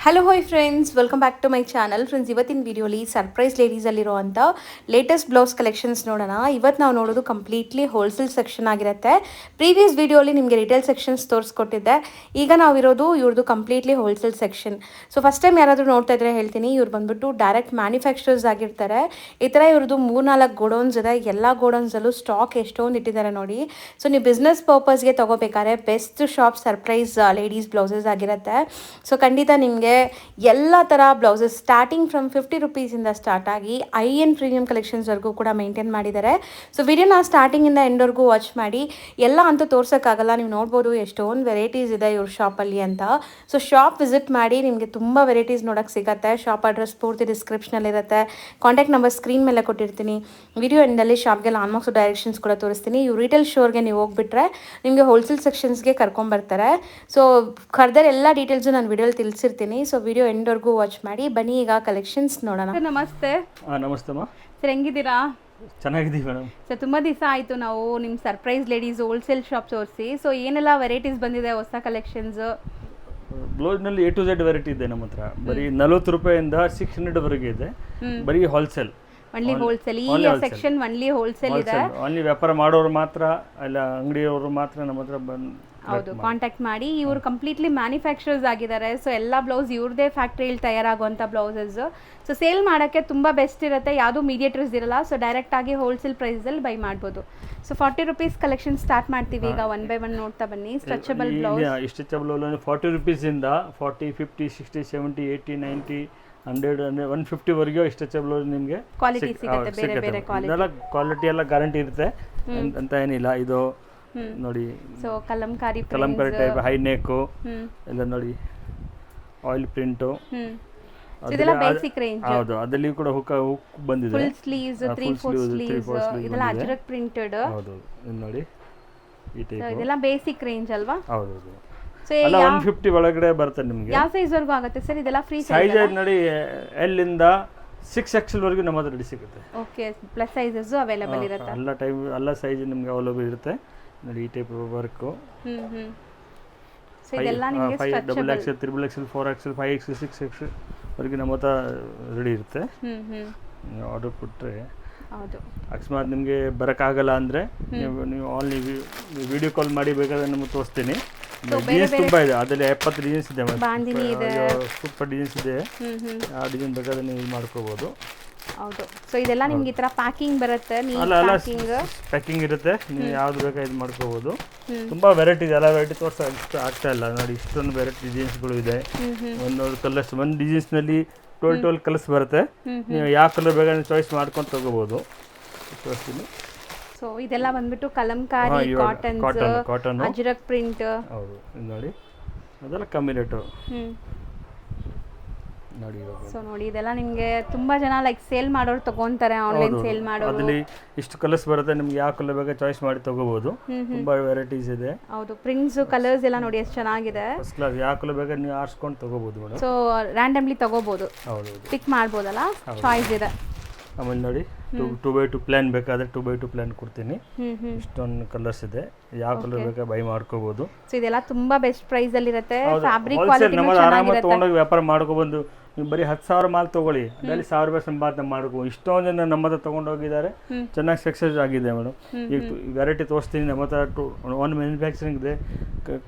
Hello hi friends, welcome back to my channel. Friends, ಇವತ್ತಿನ ವಿಡಿಯೋಲಿ surprise ಲೇಡೀಸಲ್ಲಿರುವಂಥ latest blouse collections ನೋಡೋಣ. ಇವತ್ತು ನಾವು ನೋಡೋದು ಕಂಪ್ಲೀಟ್ಲಿ ಹೋಲ್ಸೇಲ್ ಸೆಕ್ಷನ್ ಆಗಿರುತ್ತೆ. ಪ್ರೀವಿಯಸ್ ವಿಡಿಯೋಲಿ ನಿಮಗೆ ರಿಟೇಲ್ ಸೆಕ್ಷನ್ಸ್ ತೋರಿಸ್ಕೊಟ್ಟಿದ್ದೆ. ಈಗ ನಾವಿರೋದು ಇವ್ರದ್ದು completely wholesale section. So first time ಯಾರಾದರೂ ನೋಡ್ತಾ ಇದ್ರೆ ಹೇಳ್ತೀನಿ, ಇವ್ರು ಬಂದ್ಬಿಟ್ಟು ಡೈರೆಕ್ಟ್ ಮ್ಯಾನುಫ್ಯಾಕ್ಚರರ್ಸ್ ಆಗಿರ್ತಾರೆ. ಈ ಥರ ಇವ್ರದ್ದು 3-4 ಗೋಡೌನ್ಸ್ ಇದೆ. ಎಲ್ಲ ಗೋಡೌನ್ಸಲ್ಲೂ ಸ್ಟಾಕ್ ಎಷ್ಟೊಂದು ಇಟ್ಟಿದ್ದಾರೆ ನೋಡಿ. ಸೊ ನೀವು ಬಿಸ್ನೆಸ್ ಪರ್ಪಸ್ಗೆ ತೊಗೋಬೇಕಾದ್ರೆ best shop Surprise ladies blouses ಆಗಿರುತ್ತೆ. ಸೊ ಖಂಡಿತ ನಿಮಗೆ ಎಲ್ಲ ಥರ ಬ್ಲೌಸಸ್ ಸ್ಟಾರ್ಟಿಂಗ್ ಫ್ರಮ್ 50 ರುಪೀಸಿಂದ ಸ್ಟಾರ್ಟ್ ಆಗಿ ಐ-ಎಂಡ್ ಪ್ರೀಮಿಯಂ ಕಲೆಕ್ಷನ್ಸ್ವರೆಗೂ ಕೂಡ ಮೇಂಟೈನ್ ಮಾಡಿದ್ದಾರೆ. ಸೊ ವಿಡಿಯೋನ ಸ್ಟಾರ್ಟಿಂಗಿಂದ ಎಂಡ್ವರೆಗೂ ವಾಚ್ ಮಾಡಿ. ಎಲ್ಲ ಅಂತೂ ತೋರ್ಸೋಕ್ಕಾಗಲ್ಲ, ನೀವು ನೋಡ್ಬೋದು ಎಷ್ಟೊಂದು ವೆರೈಟೀಸ್ ಇದೆ ಇವ್ರ ಶಾಪಲ್ಲಿ ಅಂತ. ಸೊ ಶಾಪ್ ವಿಸಿಟ್ ಮಾಡಿ, ನಿಮಗೆ ತುಂಬ ವೆರೈಟೀಸ್ ನೋಡೋಕ್ಕೆ ಸಿಗುತ್ತೆ. ಶಾಪ್ ಅಡ್ರೆಸ್ ಪೂರ್ತಿ ಡಿಸ್ಕ್ರಿಪ್ಷನಲ್ಲಿರುತ್ತೆ. ಕಾಂಟ್ಯಾಕ್ಟ್ ನಂಬರ್ ಸ್ಕ್ರೀನ್ ಮೇಲೆ ಕೊಟ್ಟಿರ್ತೀನಿ. ವಿಡಿಯೋ ಎಂಡಲ್ಲಿ ಶಾಪ್ಗೆ ಲಾನ್ಮಾರ್ಕ್ಸ್ ಡೈರೆಕ್ಷನ್ಸ್ ಕೂಡ ತೋರಿಸ್ತೀನಿ. ಇವ್ರು ರಿಟೇಲ್ ಸ್ಟೋರ್ಗೆ ನೀವು ಹೋಗ್ಬಿಟ್ರೆ ನಿಮಗೆ ಹೋಲ್ಸೇಲ್ ಸೆಕ್ಷನ್ಸ್ಗೆ ಕರ್ಕೊಂಬರ್ತಾರೆ. ಸೊ ಫರ್ದರ್ ಎಲ್ಲ ಡೀಟೇಲ್ಸು ನಾನು ವಿಡಿಯೋಲಿ ತಿಳಿಸಿರ್ತೀನಿ. ಸೊ ವಿಡಿಯೋ ಎಂಡ್ವರೆಗೂ ವಾಚ್ ಮಾಡಿ. ಬನ್ನಿ ಈಗ ಕಲೆಕ್ಷನ್ಸ್ ನೋಡೋಣ. ನಮಸ್ತೆ. ನಮಸ್ತೆ ಅಮ್ಮ. ಸರ್, ಹೆಂಗಿದ್ದೀರಾ? ಚೆನ್ನಾಗಿದ್ದೀವಿ ಮೇಡಮ್. ಸರ್, ತುಂಬ ದಿವಸ ಆಯಿತು ನಾವು ನಿಮ್ಮ ಸರ್ಪ್ರೈಸ್ ಲೇಡೀಸ್ ಹೋಲ್ಸೇಲ್ ಶಾಪ್ ತೋರಿಸಿ. ಸೊ ಏನೆಲ್ಲ ವೆರೈಟೀಸ್ ಬಂದಿದೆ ಹೊಸ ಕಲೆಕ್ಷನ್ಸ್? ಬ್ಲೌಸ್ನಲ್ಲಿ A to Z ವೆರೈಟಿ ಇದೆ ನಮ್ಮ ಹತ್ರ. ಬರೀ 40 ರೂಪಾಯಿಂದ 600 ವರೆಗೆ ಇದೆ. ಬರೀ ಹೋಲ್ಸೇಲ್. Only wholesale. ಈ ಸೆಕ್ಷನ್ ಒನ್ಲಿ ಹೋಲ್ಸೇಲ್ ಇದೆ. ಓನ್ಲಿ ವ್ಯಾಪಾರ ಮಾಡೋರು ಮಾತ್ರ, ಅಲ್ಲ ಅಂಗಡಿಯವರು ಮಾತ್ರ ನಮ್ಮ ಹತ್ರ ಬಂದು ಹೌದು ಕಾಂಟ್ಯಾಕ್ಟ್ ಮಾಡಿ. ಇವರು ಕಂಪ್ಲೀಟ್ಲಿ ಮ್ಯಾನುಫ್ಯಾಕ್ಚರರ್ಸ್ ಆಗಿದ್ದಾರೆ. ಸೊ ಎಲ್ಲ ಬ್ಲೌಸ್ ಇವ್ರದೇ ಫ್ಯಾಕ್ಟ್ರಿಯಲ್ಲಿ ತಯಾರಾಗುವಂಥ ಬ್ಲೌಸಸ್. ಸೊ ಸೇಲ್ ಮಾಡೋಕ್ಕೆ ತುಂಬ ಬೆಸ್ಟ್ ಇರುತ್ತೆ. ಯಾವುದೂ ಮೀಡಿಯೇಟರ್ಸ್ ಇರಲ್ಲ. ಸೊ ಡೈರೆಕ್ಟಾಗಿ ಹೋಲ್ಸೇಲ್ ಪ್ರೈಸಲ್ಲಿ ಬೈ ಮಾಡ್ಬೋದು. ಸೊ 40 ರುಪೀಸ್ ಕಲೆಕ್ಷನ್ ಸ್ಟಾರ್ಟ್ ಮಾಡ್ತೀವಿ ಈಗ. 1 by 1 ನೋಡ್ತಾ ಬನ್ನಿ. ಸ್ಟ್ರೆಚಬಲ್ ಬ್ಲೌಸ್ ಸ್ಟ್ರೆಚಬಲ್ 40 ರೂಪೀಸಿಂದ 40, 50, 60, 70, 80, 90, 100, 150 ವರೆಗೂ ಸ್ಟ್ರೆಚಬಲ್ ನಿಮಗೆ ಕ್ವಾಲಿಟಿ ಸಿಗುತ್ತೆ. ಬೇರೆ ಬೇರೆ ಕ್ವಾಲಿಟಿ ಎಲ್ಲ ಗ್ಯಾರಂಟಿ ಇರುತ್ತೆ ಅಂತ ಏನಿಲ್ಲ. ಇದು ನೋಡಿ, so Kalamkari type high neck ಎಲ್ಲ ನೋಡಿ, ಆಯಿಲ್ ಪ್ರಿಂಟು. ಇದೆಲ್ಲ ಬೇಸಿಕ್ ರೇಂಜ್. ಹೌದು, ಅದರಲ್ಲಿ ಕೂಡ ಹುಕ್ ಬಂದಿದೆ. ಫುಲ್ ಸ್ಲೀವ್ಸ್, 3/4 ಸ್ಲೀವ್ಸ್, ಇದೆಲ್ಲ ಅಜ್ರಕ್ ಪ್ರಿಂಟೆಡ್. ಹೌದು, ಇದು ನೋಡಿ ಈ ಟೈಪ್. ಇದೆಲ್ಲ ಬೇಸಿಕ್ ರೇಂಜ್ ಅಲ್ವಾ? ಹೌದು. ಸೊ ಎಲ್ಲ 150 ಒಳಗಡೆ ಬರುತ್ತೆ ನಿಮಗೆ. ಯಾವ ಸೈಜ್ ವರೆಗೂ ಆಗುತ್ತೆ ಸರ್? ಇದೆಲ್ಲ ಫ್ರೀ ಸೈಜ್ ನೋಡಿ, L ಇಂದ 6XL ವರೆಗೂ ನಮ್ಮ ಹತ್ರ ರೆಡಿ ಸಿಗುತ್ತೆ. ಓಕೆ, ಪ್ಲಸ್ ಸೈಜಸ್ ಅವೈಲೇಬಲ್ ಇರುತ್ತೆ. ಎಲ್ಲ ಟೈಪ್ ಎಲ್ಲ ಸೈಜ್ ನಿಮಗೆ ಅವೈಲೇಬಲ್ ಇರುತ್ತೆ. ನೋಡಿ ಈ ಟೈಪ್ ವರ್ಕ್. ಸೊ ಇದೆಲ್ಲ ನಿಮಗೆ double XL, triple XL, 4XL, 5XL, 6XL ವರೆಗೂ ನಮ್ಮ ಹತ್ರ ರೆಡಿ ಇರುತ್ತೆ. ಆರ್ಡರ್ ಕೊಟ್ಟರೆ, ಹೌದು, ಅಕಸ್ಮಾತ್ ನಿಮಗೆ ಬರೋಕ್ಕಾಗಲ್ಲ ಅಂದರೆ ನೀವು ಆನ್ಲಿ ವಿಡಿಯೋ ಕಾಲ್ ಮಾಡಿ ಬೇಕಾದ್ರೆ ನಿಮಗೆ ತೋರಿಸ್ತೀನಿ. ಡಿಸೈನ್ಸ್ ತುಂಬ ಇದೆ. ಅದರಲ್ಲಿ 70 ಡಿಸೈನ್ಸ್ ಇದೆ. ಬಾಂದಿನಿ ಇದೆ, ಸೂಪರ್ ಡಿಸೈನ್ಸ್ ಇದೆ. ಆ ಡಿಸೈನ್ ಬೇಕಾದ್ರೆ ನೀವು ಮಾಡ್ಕೋಬೋದು. ಹೌದು. ಸೊ ಇದೆಲ್ಲ ನಿಮ್ಗೆ ಈ ತರ ಪ್ಯಾಕಿಂಗ್ ಬರುತ್ತೆ. ಪ್ಯಾಕಿಂಗ್ ಇರುತ್ತೆ. ನೀವು ಯಾವ್ದು ಬೇಕಾ ಇದು ಮಾಡ್ಕೋಬಹುದು. ತುಂಬಾ ವೆರೈಟಿ ಇದೆ. ಎಲ್ಲ ವೆರೈಟಿ ತೋರ್ಸಕ್ಕೆ ಆಗ್ತಾ ಇಲ್ಲ ನೋಡಿ. ಇಷ್ಟೊಂದು ವೆರೈಟಿ ಡಿಸೈನ್ಸ್ಗಳು ಇದೆ. ಒಂದೊಂದು ಕಲರ್ಸ್, ಒಂದು ಡಿಸೈನ್ಸ್ ನಲ್ಲಿ 12 ಕಲರ್ಸ್ ಬರುತ್ತೆ. ನೀವು ಯಾವ ಕಲರ್ ಬೇಕಾದ್ರೆ ಚಾಯ್ಸ್ ಮಾಡ್ಕೊಂಡು ತಗೋಬಹುದು. ತೋರಿಸ್ತೀನಿ. ಸೊ ಇದೆಲ್ಲ ಬಂದ್ಬಿಟ್ಟು ಕಲಂಕಾರಿ ಕಾಟನ್, ಅಜ್ರಕ್ ಪ್ರಿಂಟ್. ಹೌದು, ನೋಡಿ ಅದೆಲ್ಲ ಕಮ್ಮಿ ರೇಟು ನೋಡಿ. ಸೊ ನೋಡಿ, ಇದೆಲ್ಲ ನಿಮಗೆ ತುಂಬಾ ಜನ ಲೈಕ್ ಸೇಲ್ ಮಾಡೋರು ತಗೊಂತಾರೆ, ಆನ್ಲೈನ್ ಸೇಲ್ ಮಾಡೋರು. ಅದರಲ್ಲಿ ಇಷ್ಟು ಕಲರ್ಸ್ ಬರುತ್ತೆ. ನಿಮ್ಗೆ ಯಾವ ಕಲರ್ ಬೇಕಾ ಚಾಯ್ಸ್ ಮಾಡಿ ತಗೋಬಹುದು. ತುಂಬಾ ವೆರೈಟೀಸ್ ಇದೆ. ಹೌದು, ಪ್ರಿಂಟ್ಸ್, ಕಲರ್ಸ್ ಎಲ್ಲ ನೋಡಿ ಎಷ್ಟು ಚೆನ್ನಾಗಿದೆ. First class. ಯಾವ ಕಲರ್ ಬೇಕಾ ನೀವು ಆರಿಸ್ಕೊಂಡು ತಗೋಬಹುದು ಮೇಡಮ್. ಸೊ ರ್ಯಾಂಡಮ್ಲಿ ತಗೋಬಹುದು. ಹೌದು, ಪಿಕ್ ಮಾಡ್ಬೋದಲ್ಲ, ಚಾಯ್ಸ್ ಇದೆ. ಆಮೇಲೆ ನೋಡಿ 2x2 ಪ್ಲಾನ್ ಬೇಕಾದ್ರೆ 2x2 ಪ್ಲಾನ್ ಕೊಡ್ತೀನಿ. ಇಷ್ಟೊಂದು ಕಲರ್ಸ್ ಇದೆ. ಯಾವ ಕಲರ್ ಬೇಕಾ ಬೈ ಮಾಡ್ಕೋಬಹುದು. ಸೊ ಇದೆಲ್ಲ ತುಂಬಾ ಬೆಸ್ಟ್ ಪ್ರೈಸ್ ಅಲ್ಲಿ ಇರುತ್ತೆ. ಫ್ಯಾಬ್ರಿಕ್ ಕ್ವಾಲಿಟಿ ಆರಾಮಾಗಿ ತಗೊಂಡೋಗಿ ವ್ಯಾಪಾರ ಮಾಡ್ಕೋಬಹುದು. ನೀವು ಬರೀ 10,000 ಮಾಲ್ ತಗೊಳ್ಳಿ, ಅದರಲ್ಲಿ 1,000 ರೂಪಾಯಿ ಸಂಪಾದನೆ ಮಾಡ್ಕೋ. ಇಷ್ಟೊಂದು ಜನ ನಮ್ಮ ಹತ್ರ ತೊಗೊಂಡೋಗಿದ್ದಾರೆ, ಚೆನ್ನಾಗಿ ಸಕ್ಸಸ್ ಆಗಿದೆ ಮೇಡಮ್. ಈಗ ವೆರೈಟಿ ತೋರಿಸ್ತೀನಿ. ನಮ್ಮ ಹತ್ರ ಒನ್ ಮ್ಯಾನುಫ್ಯಾಕ್ಚರಿಂಗ್ ಇದೆ.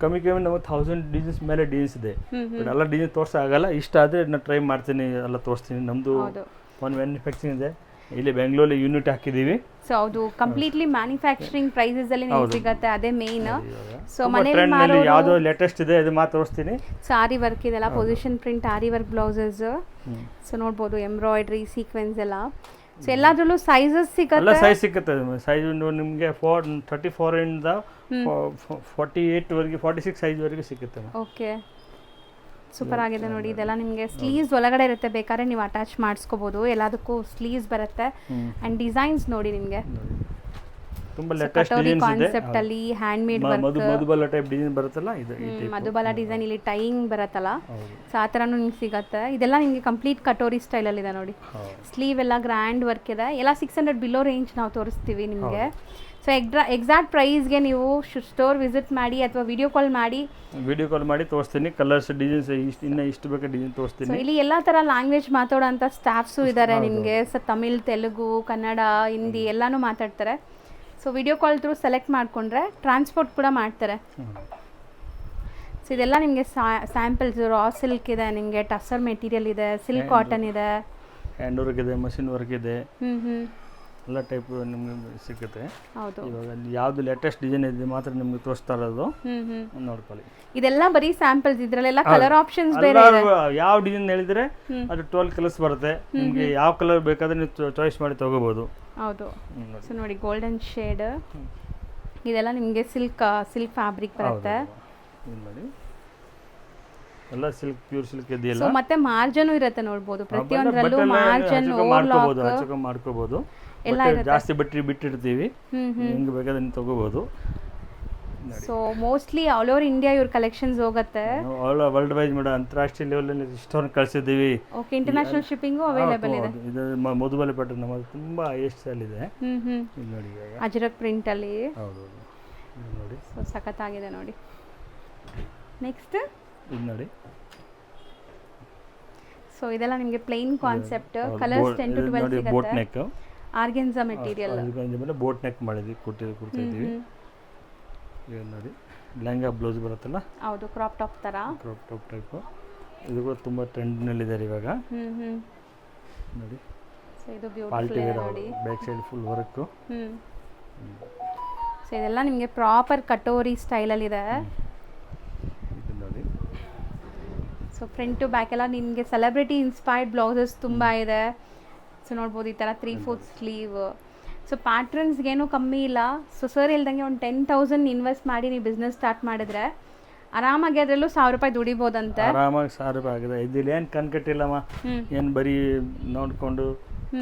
ಕಮ್ಮಿ ನಮ್ಮ 1000 ಡಿಸೈನ್ಸ್ ಮೇಲೆ ಡಿಸೈನ್ಸ್ ಇದೆ. ಬಟ್ ಎಲ್ಲ ಡಿಸೈನ್ ತೋರ್ಸೋಕ್ಕಾಗಲ್ಲ. ಇಷ್ಟ ಆದರೆ ನಾನು ಟ್ರೈ ಮಾಡ್ತೀನಿ, ಎಲ್ಲ ತೋರಿಸ್ತೀನಿ. ನಮ್ಮದು ಒನ್ ಮ್ಯಾನುಫ್ಯಾಕ್ಚರಿಂಗ್ ಇದೆ. ಇಲ್ಲಿ ಬೆಂಗಳೂರಲ್ಲಿ ಯೂನಿಟ್ ಹಾಕಿದ್ದೀವಿ. ಸೊ ಅದು ಕಂಪ್ಲೀಟ್ಲಿ ಮ್ಯಾನುಫ್ಯಾಕ್ಚರಿಂಗ್ ಪ್ರೈಸಸ್ ಅಲ್ಲಿ ನಿಮಗೆ ಸಿಗುತ್ತೆ, ಅದೇ ಮೇನ್. ಸೊ ಮನೆಯಲ್ಲಿ ಮಾರೋ ಯಾವುದು ಲೇಟೆಸ್ಟ್ ಇದೆ ಅದು ಮಾತ್ರ ತೋರಿಸ್ತೀನಿ. ಸಾರಿ ವರ್ಕ್ ಇದೆಲ್ಲ ಪೊಸಿಷನ್ ಪ್ರಿಂಟ್, ಆರಿ ವರ್ಕ್ ಬ್ಲೌಸಸ್. ಸೊ ನೋಡ್ಬೋದು ಎಂಬ್ರಾಯ್ಡ್ರಿ, ಸೀಕ್ವೆನ್ಸ್ ಎಲ್ಲ. ಸೊ ಎಲ್ಲದರಲ್ಲೂ ಸೈಜಸ್ ಸಿಗುತ್ತೆ. ಎಲ್ಲ ಸೈಜ್ ಸಿಗುತ್ತೆ. ಸೈಜ್ ನಿಮಗೆ 34 ಇಂದ 48 ವರೆಗೆ, 46 ಸೈಜ್ ವರೆಗೆ ಸಿಗುತ್ತೆ. ಓಕೆ, ಸೂಪರ್ ಆಗಿದೆ ನೋಡಿ. ಇದೆಲ್ಲ ನಿಮಗೆ ಸ್ಲೀವ್ಸ್ ಒಳಗಡೆ ಇರುತ್ತೆ, ಬೇಕಾದ್ರೆ ನೀವು ಅಟ್ಯಾಚ್ ಮಾಡಿಸ್ಕೋಬಹುದು. ಎಲ್ಲದಕ್ಕೂ ಸ್ಲೀವ್ಸ್ ಬರುತ್ತೆ. ಆ್ಯಂಡ್ ಡಿಸೈನ್ಸ್ ನೋಡಿ ನಿಮಗೆ. ತುಂಬ ಲೇಟೆಸ್ಟ್ ಕಟೋರಿ ಡಿಸೈನ್ಸ್ ಇದೆ. ಕಾನ್ಸೆಪ್ಟ್ ಅಲ್ಲಿ hand made Madhubala type design ಬರುತ್ತಲ್ಲ ಇದು ಈ ಟೈಪ್. ಮಧುಬಾಲ ಡಿಸೈನ್ ಇಲ್ಲಿ ಟೈಯಿಂಗ್ ಬರುತ್ತಲ್ಲ, ಹೌದು. ಸೊ ಆ ಥರನೂ ನಿಮ್ಗೆ ಸಿಗತ್ತೆ. ಇದೆಲ್ಲ ನಿಮಗೆ ಕಂಪ್ಲೀಟ್ ಕಟೋರಿ ಸ್ಟೈಲಲ್ಲಿ ಇದೆ ನೋಡಿ. ಸ್ಲೀವ್ ಎಲ್ಲ ಗ್ರ್ಯಾಂಡ್ ವರ್ಕ್ ಇದೆ. ಎಲ್ಲ 600 ಬಿಲೋ ರೇಂಜ್ ನಾವು ತೋರಿಸ್ತೀವಿ ನಿಮಗೆ. ಸೊ ಎಕ್ಸಾಕ್ಟ್ ಪ್ರೈಸ್ಗೆ ನೀವು ಸ್ಟೋರ್ ವಿಸಿಟ್ ಮಾಡಿ ಅಥವಾ ವಿಡಿಯೋ ಕಾಲ್ ಮಾಡಿ ತೋರಿಸ್ತೀನಿ. ಕಲರ್ಸ್ ಡಿಸೈನ್ಸ್ ಇಷ್ಟು ಬೇಕಾದ ಡಿಸೈನ್ ತೋರಿಸ್ತೀನಿ. ಸೊ ಇಲ್ಲಿ ಎಲ್ಲ ಥರ ಲ್ಯಾಂಗ್ವೇಜ್ ಮಾತಾಡೋಂಥ ಸ್ಟಾಫ್ಸು ಇದ್ದಾರೆ ನಿಮಗೆ. ಸೊ ತಮಿಳ್, ತೆಲುಗು, ಕನ್ನಡ, ಹಿಂದಿ ಎಲ್ಲನೂ ಮಾತಾಡ್ತಾರೆ. So video call through select ಮಾಡಿಕೊಂಡ್ರೆ ಟ್ರಾನ್ಸ್ಪೋರ್ಟ್ ಕೂಡ ಮಾಡ್ತಾರೆ. ಸೊ ಇದೆಲ್ಲ ನಿಮಗೆ ಸ್ಯಾಂಪಲ್ಸ್. ರಾ ಸಿಲ್ಕ್ ಇದೆ, ನಿಮಗೆ ಟಸರ್ ಮೆಟೀರಿಯಲ್ ಇದೆ, ಸಿಲ್ಕ್ ಕಾಟನ್ ಇದೆ, ಹ್ಯಾಂಡ್ ವರ್ಕ್ ಇದೆ, ಮಷಿನ್ ವರ್ಕ್ ಇದೆ, ಎಲ್ಲ ಟೈಪ್ ನಿಮಗೆ ಸಿಗುತ್ತೆ. ಹೌದು. ಇವಾಗ ಯಾವ್ದು ಲೇಟೆಸ್ಟ್ ಡಿಸೈನ್ ಇದೆ ಮಾತ್ರ ನಿಮ್ಗೆ ತೋರಿಸ್ತಾ ಇರೋದು, ನೋಡ್ಕೊಳ್ಳಿ. ಇದೆಲ್ಲ ಬರೀ ಸ್ಯಾಂಪಲ್ಸ್. ಇದ್ರಲ್ಲೆಲ್ಲ ಕಲರ್ ಆಪ್ಷನ್ಸ್ ಬೇರೆ ಇದೆ. ಯಾವ ಡಿಸೈನ್ ಹೇಳಿದ್ರೆ ಅದು 12 ಕಲರ್ಸ್ ಬರುತ್ತೆ. ನಿಮಗೆ ಯಾವ ಕಲರ್ ಬೇಕಾದ್ರೆ ನೀವು ಚಾಯ್ಸ್ ಮಾಡಿ ತಗೋಬಹುದು. ಹೌದು. ಸೊ ನೋಡಿ ಗೋಲ್ಡನ್ ಶೇಡ್, ಇದೆಲ್ಲ ನಿಮಗೆ ಸಿಲ್ಕ್ ಫ್ಯಾಬ್ರಿಕ್ ಬರುತ್ತೆ. ನೋಡಿ ಎಲ್ಲ ಸಿಲ್ಕ್, ಪ್ಯೂರ್ ಸಿಲ್ಕ್ ಇದೆಯಲ್ಲ. ಸೊ ಮತ್ತೆ ಮಾರ್ಜಿನ್ ಇರುತ್ತೆ ನೋಡಬಹುದು. ಪ್ರತಿಯೊಂದರಲ್ಲೂ ಮಾರ್ಜಿನ್ ಮಾಡ್ಕೋಬಹುದು. ಎಲ್ಲ ಜಾಸ್ತಿ ಬಿಟ್ಟಿರ್ತೀವಿ, ಹೆಂಗ್ ಬೇಕಾದ್ರೆ ನೀವು ತಗೋಬಹುದು. So mostly all over India ಇವ್ರ ಕಲೆಕ್ಷನ್ಸ್ ಹೋಗುತ್ತೆ. ವರ್ಲ್ಡ್ ವೈಡ್ ಮೇಡಮ್, ಅಂತಾರಾಷ್ಟ್ರೀಯ ಲೆವೆಲ್ ಇಷ್ಟೊಂದು ಕಳಿಸಿದ್ದೀವಿ. ಓಕೆ, ಇಂಟರ್ನ್ಯಾಷನಲ್ ಶಿಪ್ಪಿಂಗು ಅವೈಲೇಬಲ್ ಇದೆ. ಇದು ಮಧುಬಾಲ ಪ್ಯಾಟರ್ನ್ ನಮ್ಮದು ತುಂಬಾ ಎಷ್ಟು ಸೇಲ್ ಇದೆ. ಇದು ನೋಡಿ ಅಜರಕ್ ಪ್ರಿಂಟ್ ಅಲ್ಲಿ. ಹೌದು ನೋಡಿ. ಸೊ ಸಖತ್ತಾಗಿದೆ ನೋಡಿ. ನೆಕ್ಸ್ಟ್ ಇದು ನೋಡಿ. ಸೊ ಇದೆಲ್ಲ ನಿಮಗೆ ಪ್ಲೇನ್ ಕಾನ್ಸೆಪ್ಟ್. ಕಲರ್ಸ್ 10 to 12 ಸಿಗುತ್ತೆ. Boat neck, organza material. ಮೇಲೆ ಬೋಟ್ ನೆಕ್ ಮಾಡಿದ್ವಿ, ಕೊಡ್ತಿದ್ದೀವಿ. ಇದು ನೋಡಿ ಲೆಹಂಗಾ ಬ್ಲೌಸ್ ಬರುತ್ತಲ್ಲ. ಹೌದು, ಕ್ರಾಪ್ ಟಾಪ್ ತರ. Crop top type. ಇದು ಕೂಡ ತುಂಬಾ ಟ್ರೆಂಡ್ನಲ್ಲಿ ಇದೆ ಇವಾಗ. ನೋಡಿ. ಸೊ ಇದು ಬ್ಯೂಟಿಫುಲ್ ಇದೆ ನೋಡಿ. Back side full work. So ಇದೆಲ್ಲ ನಿಮಗೆ ಪ್ರಾಪರ್ ಕಟೋರಿ ಸ್ಟೈಲಲ್ಲಿ ಇದೆ. ಇದು ನೋಡಿ. ಸೊ ಫ್ರಂಟ್ ಟು ಬ್ಯಾಕ್ ಎಲ್ಲ ನಿಮಗೆ ಸೆಲೆಬ್ರಿಟಿ ಇನ್ಸ್ಪೈರ್ಡ್ ಬ್ಲೌಸಸ್ ತುಂಬ ಇದೆ. ಸೊ ನೋಡ್ಬೋದು ಈ ಥರ 3/4 ಸ್ಲೀವ್. ಸೊ ಪ್ಯಾಟ್ರನ್ಸ್ಗೇನು ಕಮ್ಮಿ ಇಲ್ಲ. ಸೊ ಸರ್ ಹೇಳ್ದಂಗೆ ಒಂದು 10,000 ಇನ್ವೆಸ್ಟ್ ಮಾಡಿ ನೀವು ಬಿಸ್ನೆಸ್ ಸ್ಟಾರ್ಟ್ ಮಾಡಿದ್ರೆ ಆರಾಮಾಗಿ ಅದರಲ್ಲೂ 1,000 ರೂಪಾಯಿ ದುಡಿಬೋದಂತೆ. ಆರಾಮಾಗಿ 1,000 ರೂಪಾಯಿ ಆಗಿದೆ. ಇದಿಲ್ಲ ಏನು ಕನ್ಕಟ್ಟಿಲ್ಲಮ್ಮ, ಏನು ಬರೀ ನೋಡಿಕೊಂಡು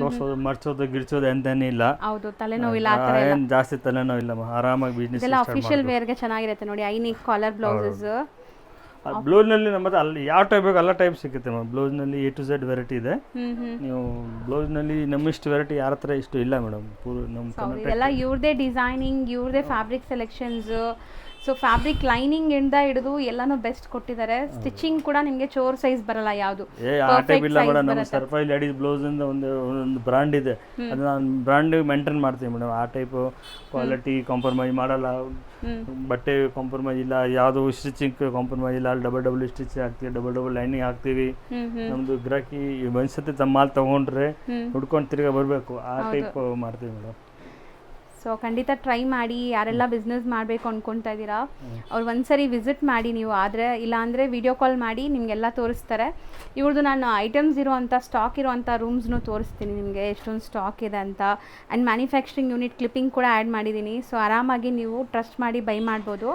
ತೋರ್ಸೋದು, ಮರ್ಚೋದು, ಗಿಡ್ಸೋದು ಎಂತನೇ ಇಲ್ಲ. ಹೌದು, ತಲೆನೋವಿಲ್ಲ. ಏನು ಜಾಸ್ತಿ ತಲೆನೋವಿಲ್ಲಮ್ಮ, ಆರಾಮಾಗಿ ಬಿಸ್ನೆಸ್. ಇದೆಲ್ಲ ಅಫಿಷಿಯಲ್ ವೇರ್ಗೆ ಚೆನ್ನಾಗಿರುತ್ತೆ ನೋಡಿ. Ionic collar blouses. ಬ್ಲೌಸ್ನಲ್ಲಿ ನಮ್ಮದು ಅಲ್ಲಿ ಯಾವ ಟೈಪ್ ಬೇಕು ಎಲ್ಲ ಟೈಪ್ ಸಿಗುತ್ತೆ ಮೇಡಮ್. ಬ್ಲೌಸ್ನಲ್ಲಿ A to Z ವೆರೈಟಿ ಇದೆ. ನೀವು ಬ್ಲೌಸ್ನಲ್ಲಿ ನಮ್ಮಿಷ್ಟು ವೆರೈಟಿ ಯಾರ ಹತ್ರ ಇಷ್ಟು ಇಲ್ಲ ಮೇಡಮ್. ಇದೆಲ್ಲ ಇವ್ರದೇ ಡಿಸೈನಿಂಗ್, ಇವ್ರದೇ fabric selections. So fabric lining ಇಂದ ಹಿಡಿದು ಎಲ್ಲಾನು ಬೆಸ್ಟ್ ಕೊಟ್ಟಿದ್ದಾರೆ. ಸ್ಟಿಚಿಂಗ್ ಕೂಡ ನಿಮಗೆ ಚೋರ್ ಸೈಜ್ ಬರಲ್ಲ ಯಾವುದು. ಸರ್ಫೈ ಲೇಡೀಸ್ ಬ್ಲೌಸ್ ಇಂದ ಒಂದು ಬ್ರಾಂಡ್ ಇದೆ, ಅದು ನಾನು ಬ್ರಾಂಡ್ ಮೇಂಟೈನ್ ಮಾಡ್ತೀವಿ ಮೇಡಮ್. ಆ ಟೈಪ್ ಕ್ವಾಲಿಟಿ ಕಾಂಪ್ರಮೈಸ್ ಮಾಡಲ್ಲ, ಬಟ್ಟೆ ಕಾಂಪ್ರಮೈಸ್ ಇಲ್ಲ, ಯಾವುದು ಸ್ಟಿಚಿಂಗ್ ಕಾಂಪ್ರಮೈಸ್ ಇಲ್ಲ. ಡಬಲ್ ಸ್ಟಿಚ್ ಹಾಕ್ತೀವಿ, ಡಬಲ್ ಲೈನಿಂಗ್ ಹಾಕ್ತೀವಿ. ನಮ್ದು ಗಿರಾಕಿ ಒಂದ್ಸತಿ ತಮ್ಮ ಮಾಲ್ ತಗೊಂಡ್ರೆ ಹುಡ್ಕೊಂಡು ತಿರ್ಗಾ ಬರಬೇಕು, ಆ ಟೈಪ್ ಮಾಡ್ತೀವಿ ಮೇಡಮ್. ಸೊ ಖಂಡಿತ ಟ್ರೈ ಮಾಡಿ. ಯಾರೆಲ್ಲ ಬಿಸ್ನೆಸ್ ಮಾಡಬೇಕು ಅಂದ್ಕೊತಾ ಇದ್ದೀರಾ ಅವ್ರು ಒಂದ್ಸರಿ ವಿಸಿಟ್ ಮಾಡಿ ನೀವು. ಆದರೆ ಇಲ್ಲಾಂದರೆ ವಿಡಿಯೋ ಕಾಲ್ ಮಾಡಿ ನಿಮಗೆಲ್ಲ ತೋರಿಸ್ತಾರೆ. ಇವ್ರದ್ದು ನಾನು ಐಟಮ್ಸ್ ಇರೋವಂಥ ಸ್ಟಾಕ್ ಇರೋವಂಥ ರೂಮ್ಸ್ನು ತೋರಿಸ್ತೀನಿ ನಿಮಗೆ, ಎಷ್ಟೊಂದು ಸ್ಟಾಕ್ ಇದೆ ಅಂತ. ಆ್ಯಂಡ್ ಮ್ಯಾನುಫ್ಯಾಕ್ಚರಿಂಗ್ ಯೂನಿಟ್ ಕ್ಲಿಪ್ಪಿಂಗ್ ಕೂಡ ಆ್ಯಡ್ ಮಾಡಿದ್ದೀನಿ. ಸೊ ಆರಾಮಾಗಿ ನೀವು ಟ್ರಸ್ಟ್ ಮಾಡಿ ಬೈ ಮಾಡ್ಬೋದು.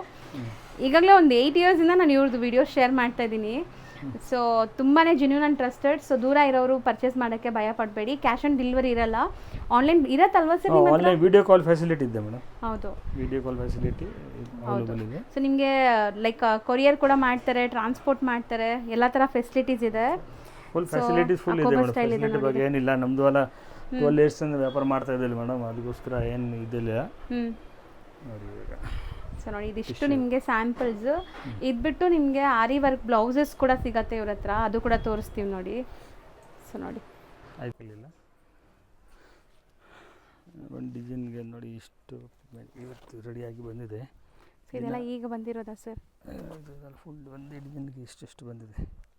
ಈಗಾಗಲೇ ಒಂದು 8 ಇಯರ್ಸಿಂದ ನಾನು ಇವ್ರದ್ದು ವೀಡಿಯೋ ಶೇರ್ ಮಾಡ್ತಾಯಿದ್ದೀನಿ. ಸೊ ತುಂಬಾ ಜೆನ್ಯೂನ್ ಆ್ಯಂಡ್ ಟ್ರಸ್ಟೆಡ್. ಸೊ ದೂರ ಇರೋರು ಪರ್ಚೇಸ್ ಮಾಡೋಕ್ಕೆ ಭಯ ಪಡಬೇಡಿ. ಕ್ಯಾಶ್ ಆನ್ ಡೆಲಿವರಿ ಇರಲ್ಲ, ಆನ್ಲೈನ್ ಇರತ್ತಲ್ವಾ sir? Online video call facility ಇದೆ ಮೇಡಮ್. ಹೌದು, ವಿಡಿಯೋ ಕಾಲ್ ಫೆಸಿಲಿಟಿ ಅವೈಲೇಬಲ್ ಇದೆ. ಸೊ ನಿಮಗೆ ಲೈಕ್ ಕೊರಿಯರ್ ಕೂಡ ಮಾಡ್ತಾರೆ, ಟ್ರಾನ್ಸ್ಪೋರ್ಟ್ ಮಾಡ್ತಾರೆ, ಎಲ್ಲ ಥರ ಫೆಸಿಲಿಟೀಸ್ ಇದೆ. ಫುಲ್ ಫೆಸಿಲಿಟೀಸ್ ಫುಲ್ ಇದೆ ಮೇಡಮ್. ಫೆಸಿಲಿಟಿ ಬಗ್ಗೆ ಏನಿಲ್ಲ. ನಮ್ಮದು ಅಲ್ಲ 12 ಇಯರ್ಸ್ ವ್ಯಾಪಾರ ಮಾಡ್ತಾ ಇದ್ದಿಲ್ಲ ಮೇಡಮ್, ಅದಕ್ಕೋಸ್ಕರ ಏನು ಇದಿಲ್ಲ ನೋಡಿ. ಇವಾಗ ಸೊ ನೋಡಿ ಇದಿಷ್ಟು ನಿಮಗೆ ಸ್ಯಾಂಪಲ್ಸ್. ಇದು ಬಿಟ್ಟು ನಿಮಗೆ ಆರಿ ವರ್ಕ್ ಬ್ಲೌಸಸ್ ಕೂಡ ಸಿಗತ್ತೆ ಇವ್ರ ಹತ್ರ, ಅದು ಕೂಡ ತೋರಿಸ್ತೀವಿ ನೋಡಿ. ಸೊ ನೋಡಿ ಆಯ್ತಿಲ್ಲ ಒಂದು ಡಿಸೈನ್ಗೆ ನೋಡಿ ಇಷ್ಟು ಇವತ್ತು ರೆಡಿಯಾಗಿ ಬಂದಿದೆ. ಸೊ ಇದೆಲ್ಲ ಈಗ ಬಂದಿರೋದಾ ಸರ್? ಫುಲ್ ಒಂದೇ ಡಿಸೈನ್ಗೆ ಇಷ್ಟು ಬಂದಿದೆ.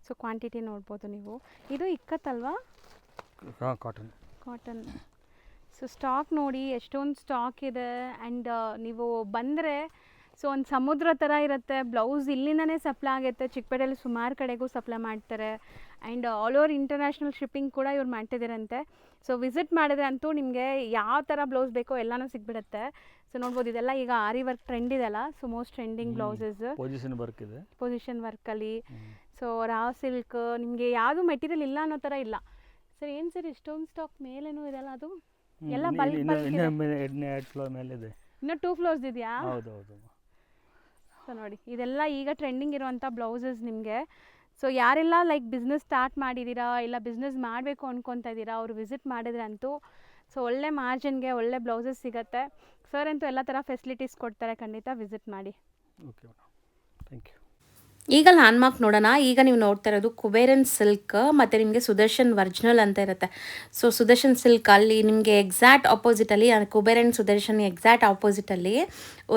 ಸೊ ಕ್ವಾಂಟಿಟಿ ನೋಡ್ಬೋದು ನೀವು. ಇದು ಇಕ್ಕತ್ತಲ್ವಾ? ಹಾಂ, ಕಾಟನ್. ಸೊ ಸ್ಟಾಕ್ ನೋಡಿ ಎಷ್ಟೊಂದು ಸ್ಟಾಕ್ ಇದೆ. ಆ್ಯಂಡ್ ನೀವು ಬಂದರೆ ಸೊ ಒಂದು ಸಮುದ್ರ ಥರ ಇರುತ್ತೆ. ಬ್ಲೌಸ್ ಇಲ್ಲಿಂದನೇ ಸಪ್ಲೈ ಆಗುತ್ತೆ. ಚಿಕ್ಕಪೇಟೆಯಲ್ಲಿ ಸುಮಾರು ಕಡೆಗೂ ಸಪ್ಲೈ ಮಾಡ್ತಾರೆ. And all over international shipping ಕೂಡ ಇವ್ರು ಮಾಡ್ತಿದ್ದಾರಂತೆ. ಸೊ ವಿಸಿಟ್ ಮಾಡಿದ್ರೆ ಅಂತೂ ನಿಮಗೆ ಯಾವ ಥರ ಬ್ಲೌಸ್ ಬೇಕೋ ಎಲ್ಲನೂ ಸಿಗ್ಬಿಡುತ್ತೆ. ಸೊ ನೋಡ್ಬೋದು ಇದೆಲ್ಲ ಈಗ ಆರಿ ವರ್ಕ್ ಟ್ರೆಂಡ್ ಇದೆಲ್ಲ. So most trending blouses position ವರ್ಕಲ್ಲಿ. ಸೊ ರಾ ಸಿಲ್ಕ್ ನಿಮಗೆ ಯಾವುದು ಮೆಟೀರಿಯಲ್ ಇಲ್ಲ ಅನ್ನೋ ಥರ ಇಲ್ಲ ಸರ್. ಏನು ಸರ್ ಇಷ್ಟೊಂದು ಸ್ಟಾಕ್ ಮೇಲೇನೂ ಇದೆಲ್ಲ? ಅದು ಎಲ್ಲ ಬಲ್ಕ್ ಇನ್ನೂ 2 ಫ್ಲೋರ್ಸ್ ಇದೆಯಾ? ಹೌದು ಹೌದು. ಸೊ ನೋಡಿ ಇದೆಲ್ಲ ಈಗ ಟ್ರೆಂಡಿಂಗ್ ಇರುವಂಥ ಬ್ಲೌಸಸ್ ನಿಮಗೆ. ಸೊ ಯಾರೆಲ್ಲ ಲೈಕ್ ಬಿಸ್ನೆಸ್ ಸ್ಟಾರ್ಟ್ ಮಾಡಿದ್ದೀರಾ ಇಲ್ಲ ಬಿಸ್ನೆಸ್ ಮಾಡಬೇಕು ಅಂದ್ಕೊತಾ ಇದ್ದೀರಾ ಅವರು ವಿಸಿಟ್ ಮಾಡಿದ್ರೆ ಅಂತೂ ಸೊ ಒಳ್ಳೆ ಮಾರ್ಜಿನ್ಗೆ ಒಳ್ಳೆ ಬ್ಲೌಸಸ್ ಸಿಗುತ್ತೆ. ಸರ್ ಅಂತೂ ಎಲ್ಲ ಥರ ಫೆಸಿಲಿಟೀಸ್ ಕೊಡ್ತಾರೆ, ಖಂಡಿತ ವಿಸಿಟ್ ಮಾಡಿ. Okay madam, thank you. ಈಗ ಲ್ಯಾಂಡ್ಮಾರ್ಕ್ ನೋಡೋಣ. ಈಗ ನೀವು ನೋಡ್ತಾ ಇರೋದು ಕುಬೇರನ್ ಸಿಲ್ಕ್ ಮತ್ತು ನಿಮಗೆ ಸುದರ್ಶನ್ ಒರಿಜಿನಲ್ ಅಂತ ಇರುತ್ತೆ. ಸೊ ಸುದರ್ಶನ್ ಸಿಲ್ಕ್ ಅಲ್ಲಿ ನಿಮಗೆ ಎಕ್ಸಾಕ್ಟ್ ಆಪೋಸಿಟಲ್ಲಿ ಕುಬೇರನ್ ಸುದರ್ಶನ್ ಎಕ್ಸಾಕ್ಟ್ ಆಪೋಸಿಟಲ್ಲಿ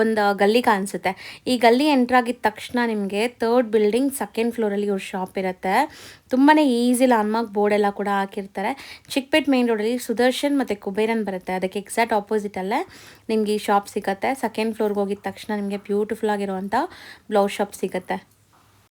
ಒಂದು ಗಲ್ಲಿ ಕಾಣಿಸುತ್ತೆ. ಈ ಗಲ್ಲಿ ಎಂಟ್ರಾಗಿದ್ದ ತಕ್ಷಣ ನಿಮಗೆ 3rd ಬಿಲ್ಡಿಂಗ್ 2nd ಫ್ಲೋರಲ್ಲಿ ಇವ್ರ ಶಾಪ್ ಇರುತ್ತೆ. ತುಂಬಾ ಈಸಿ ಲ್ಯಾಂಡ್ಮಾರ್ಕ್ ಬೋರ್ಡ್ ಎಲ್ಲ ಕೂಡ ಹಾಕಿರ್ತಾರೆ. ಚಿಕ್ಕಪೇಟ್ ಮೇನ್ ರೋಡಲ್ಲಿ ಸುದರ್ಶನ್ ಮತ್ತು ಕುಬೇರನ್ ಬರುತ್ತೆ, ಅದಕ್ಕೆ ಎಕ್ಸಾಕ್ಟ್ ಆಪೋಸಿಟಲ್ಲೇ ನಿಮಗೆ ಈ ಶಾಪ್ ಸಿಗುತ್ತೆ. 2nd ಫ್ಲೋರ್ಗೆ ಹೋಗಿದ ತಕ್ಷಣ ನಿಮಗೆ ಬ್ಯೂಟಿಫುಲ್ ಆಗಿರುವಂಥ ಬ್ಲೌಸ್ ಶಾಪ್ ಸಿಗುತ್ತೆ.